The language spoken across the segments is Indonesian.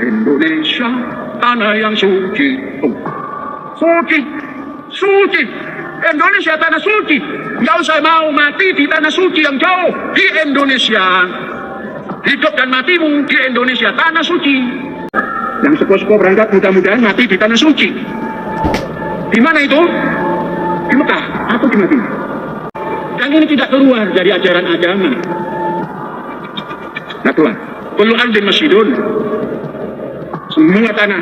Indonesia, tanah yang suci. Suci, suci. Indonesia tanah suci. Nggak usah mau mati di tanah suci yang jauh. Di Indonesia. Hidup dan matimu di Indonesia, tanah suci. Yang sekolah-sekolah berangkat mudah-mudahan mati di tanah suci. Di mana itu? Di Mekah atau di Madinah. Dan ini tidak keluar dari ajaran agama. Nah keluar. Kullu ardin masjidun. Semua tanah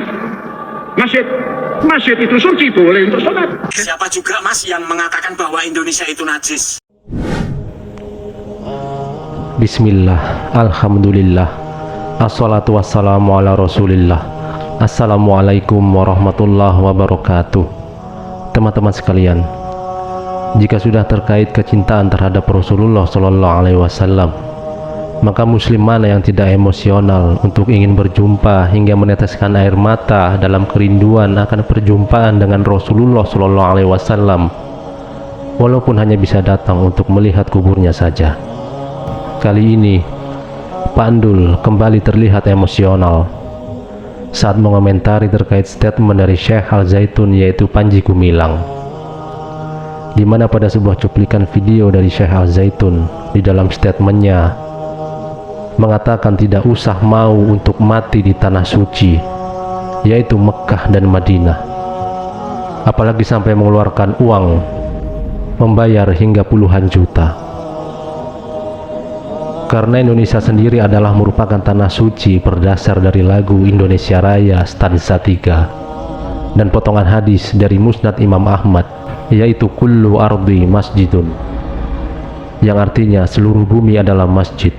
masjid itu suci, boleh untuk sholat. Siapa juga mas yang mengatakan bahwa Indonesia itu najis? Bismillah, alhamdulillah, assalatu wassalamu ala rasulillah. Assalamualaikum warahmatullahi wabarakatuh. Teman-teman sekalian, jika sudah terkait kecintaan terhadap Rasulullah Sallallahu Alaihi Wasallam, maka muslim mana yang tidak emosional untuk ingin berjumpa hingga meneteskan air mata dalam kerinduan akan perjumpaan dengan Rasulullah Sallallahu Alaihi Wasallam, walaupun hanya bisa datang untuk melihat kuburnya saja. Kali ini Pak Andul kembali terlihat emosional saat mengomentari terkait statement dari Syekh Al-Zaitun, yaitu Panji Gumilang, di mana pada sebuah cuplikan video dari Syekh Al-Zaitun di dalam statementnya mengatakan tidak usah mau untuk mati di tanah suci, yaitu Mekah dan Madinah, apalagi sampai mengeluarkan uang membayar hingga puluhan juta. Karena Indonesia sendiri adalah merupakan tanah suci berdasar dari lagu Indonesia Raya stanza 3 dan potongan hadis dari Musnad Imam Ahmad, yaitu kullu ardi masjidun, yang artinya seluruh bumi adalah masjid.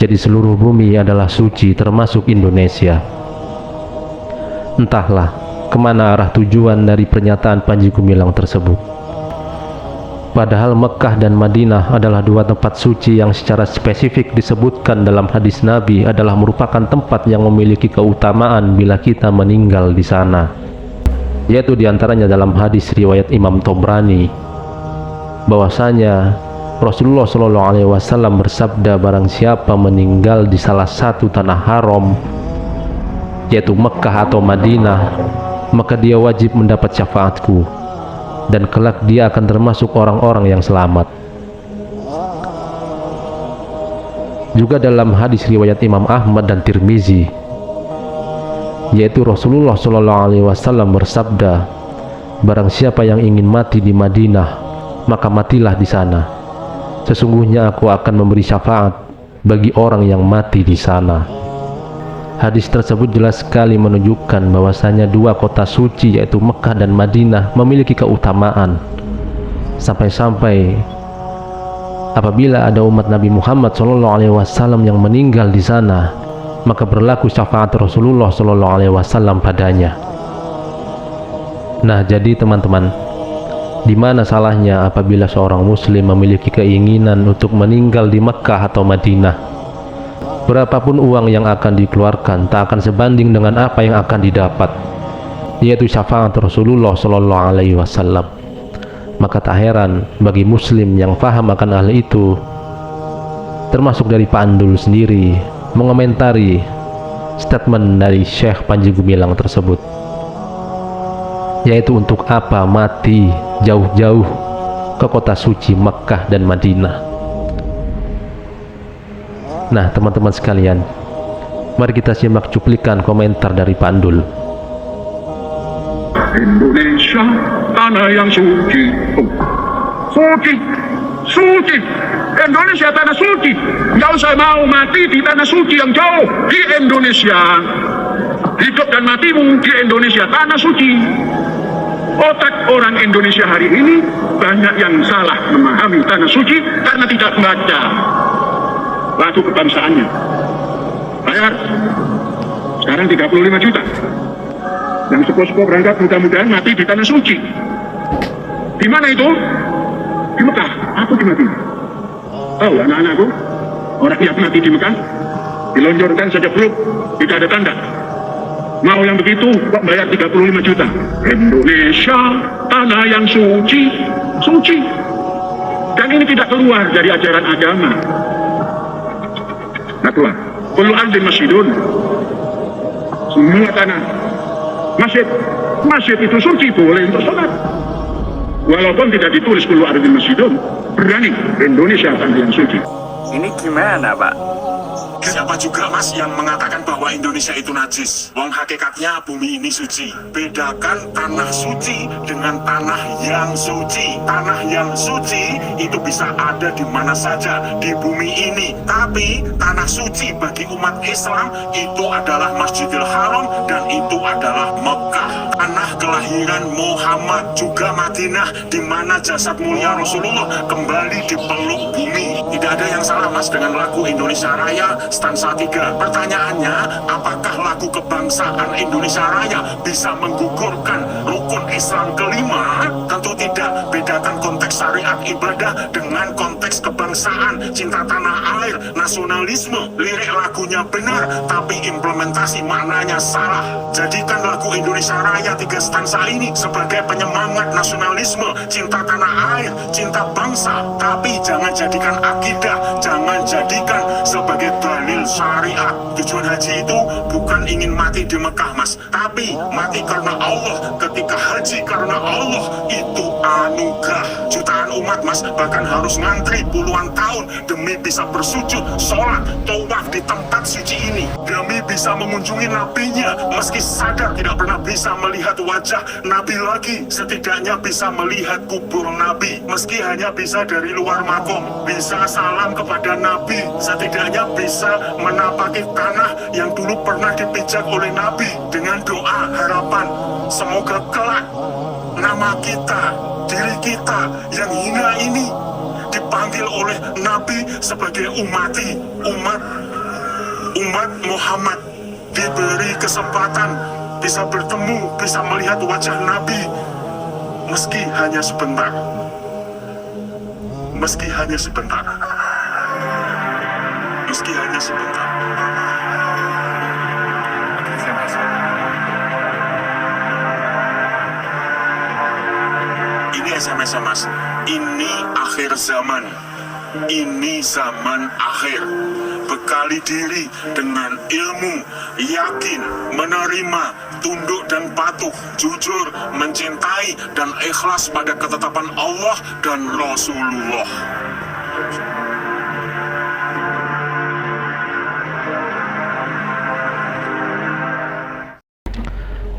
Jadi seluruh bumi adalah suci termasuk Indonesia. Entahlah kemana arah tujuan dari pernyataan Panji Gumilang tersebut. Padahal Mekah dan Madinah adalah dua tempat suci yang secara spesifik disebutkan dalam hadis Nabi adalah merupakan tempat yang memiliki keutamaan bila kita meninggal di sana, yaitu diantaranya dalam hadis riwayat Imam Tobrani bahwasanya Rasulullah Shallallahu Alaihi Wasallam bersabda, barang siapa meninggal di salah satu tanah haram, yaitu Mekah atau Madinah, maka dia wajib mendapat syafaatku dan kelak dia akan termasuk orang-orang yang selamat. Juga dalam hadis riwayat Imam Ahmad dan Tirmizi, yaitu Rasulullah Shallallahu Alaihi Wasallam bersabda, barang siapa yang ingin mati di Madinah, maka matilah di sana. Sesungguhnya aku akan memberi syafaat bagi orang yang mati di sana. Hadis tersebut jelas sekali menunjukkan bahwasanya dua kota suci yaitu Mekah dan Madinah memiliki keutamaan. Sampai-sampai apabila ada umat Nabi Muhammad SAW yang meninggal di sana, maka berlaku syafaat Rasulullah SAW padanya. Nah, jadi teman-teman, di mana salahnya apabila seorang muslim memiliki keinginan untuk meninggal di Mekah atau Madinah? Berapapun uang yang akan dikeluarkan tak akan sebanding dengan apa yang akan didapat, yaitu syafaat Rasulullah Sallallahu Alaihi Wasallam. Maka tak heran bagi muslim yang faham akan hal itu, termasuk dari Pak Andul sendiri, mengomentari statement dari Syekh Panji Gumilang tersebut, yaitu untuk apa mati jauh-jauh ke kota suci Mekah dan Madinah. Nah teman-teman sekalian, mari kita simak cuplikan komentar dari Pak Andul. Indonesia, tanah yang suci. Suci, suci. Indonesia tanah suci. Nggak usah mau mati di tanah suci yang jauh. Di Indonesia. Hidup dan matimu di Indonesia, tanah suci. Otak orang Indonesia hari ini banyak yang salah memahami tanah suci karena tidak membaca batu kebangsaannya. Bayar sekarang 35 juta. Yang sepo-sepo berangkat mudah-mudahan mati di tanah suci. Di mana itu? Di Mekah atau di Madinah? Tahu anak-anakku, orang yang mati di Mekah dilonjorkan saja belum, tidak ada tanda. Mau yang begitu kok bayar 35 juta. Indonesia tanah yang suci, suci. Dan ini tidak keluar dari ajaran agama. Nah keluar. Kullu ardin masjidun. Semua tanah masjid itu suci, boleh untuk sholat. Walaupun tidak ditulis kullu ardin masjidun, berani Indonesia tanah yang suci. Ini gimana, Pak? Siapa juga mas yang mengatakan bahwa Indonesia itu najis? Wong hakikatnya bumi ini suci. Bedakan tanah suci dengan tanah yang suci. Tanah yang suci itu bisa ada di mana saja di bumi ini. Tapi tanah suci bagi umat Islam itu adalah Masjidil Haram dan itu adalah Mekah. Tanah kelahiran Muhammad juga Madinah, di mana jasad mulia Rasulullah kembali dipeluk bumi. Tidak ada yang salah mas dengan lagu Indonesia Raya stansa 3. Pertanyaannya, apakah lagu kebangsaan Indonesia Raya bisa menggugurkan rukun Islam kelima? Tentu tidak. Bedakan konteks syariat ibadah dengan konteks kebangsaan, cinta tanah air, nasionalisme. Lirik lagunya benar, tapi implementasi maknanya salah. Jadikan lagu Indonesia Raya 3 stansa ini sebagai penyemangat nasionalisme, cinta tanah air, cinta bangsa. Tapi jangan jadikan akidah, jangan jadikan sebagai dalil syariat. Tujuan haji itu bukan ingin mati di Mekah mas, tapi mati karena Allah. Ketika haji karena Allah itu anugerah. Jutaan umat mas bahkan harus ngantri puluhan tahun demi bisa bersujud, sholat, tawaf di tempat suci ini, demi bisa mengunjungi nabinya. Meski sadar tidak pernah bisa melihat wajah nabi lagi, setidaknya bisa melihat kubur nabi. Meski hanya bisa dari luar makom, bisa salam kepada nabi, setidaknya bisa menapaki tanah yang dulu pernah dipijak oleh nabi, dengan doa harapan semoga kelak nama kita, diri kita yang hina ini dipanggil oleh nabi sebagai umat Muhammad, diberi kesempatan bisa bertemu, bisa melihat wajah nabi, meski hanya sebentar, meski hanya sebentar. Ini SMS mas, ini akhir zaman, ini zaman akhir. Bekali diri dengan ilmu, yakin, menerima, tunduk dan patuh, jujur, mencintai dan ikhlas pada ketetapan Allah dan Rasulullah.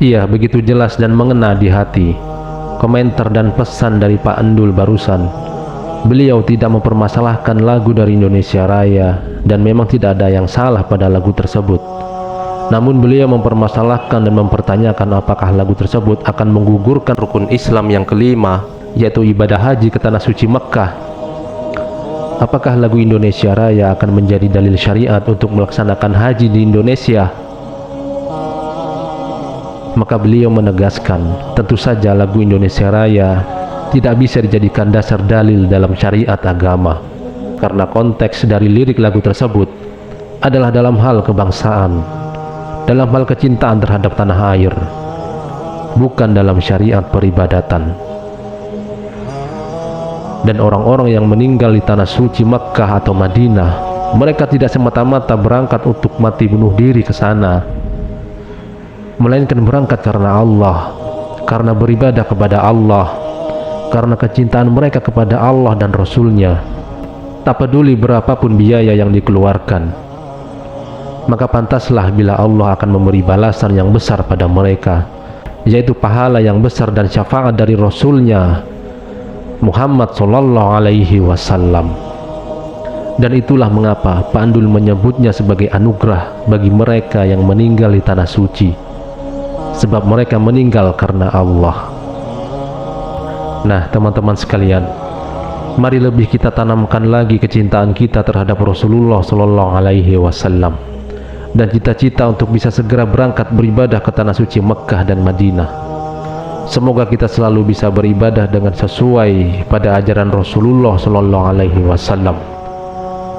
Iya, begitu jelas dan mengena di hati komentar dan pesan dari Pak Endul barusan. Beliau tidak mempermasalahkan lagu dari Indonesia Raya, dan memang tidak ada yang salah pada lagu tersebut. Namun beliau mempermasalahkan dan mempertanyakan apakah lagu tersebut akan menggugurkan rukun Islam yang kelima, yaitu ibadah haji ke tanah suci Mekkah. Apakah lagu Indonesia Raya akan menjadi dalil syariat untuk melaksanakan haji di Indonesia? Maka beliau menegaskan, tentu saja lagu Indonesia Raya tidak bisa dijadikan dasar dalil dalam syariat agama, karena konteks dari lirik lagu tersebut adalah dalam hal kebangsaan, dalam hal kecintaan terhadap tanah air, bukan dalam syariat peribadatan. Dan orang-orang yang meninggal di tanah suci Mekkah atau Madinah, mereka tidak semata-mata berangkat untuk mati bunuh diri ke sana, melainkan berangkat karena Allah, karena beribadah kepada Allah, karena kecintaan mereka kepada Allah dan Rasul-Nya. Tak peduli berapapun biaya yang dikeluarkan, maka pantaslah bila Allah akan memberi balasan yang besar pada mereka, yaitu pahala yang besar dan syafaat dari Rasul-Nya Muhammad Sallallahu Alaihi Wasallam. Dan itulah mengapa Pak Endul menyebutnya sebagai anugerah bagi mereka yang meninggal di tanah suci, sebab mereka meninggal karena Allah. Nah teman-teman sekalian, mari lebih kita tanamkan lagi kecintaan kita terhadap Rasulullah Sallallahu Alaihi Wasallam, dan cita-cita untuk bisa segera berangkat beribadah ke tanah suci Mekkah dan Madinah. Semoga kita selalu bisa beribadah dengan sesuai pada ajaran Rasulullah Sallallahu Alaihi Wasallam.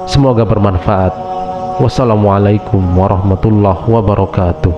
Semoga bermanfaat. Wassalamualaikum warahmatullahi wabarakatuh.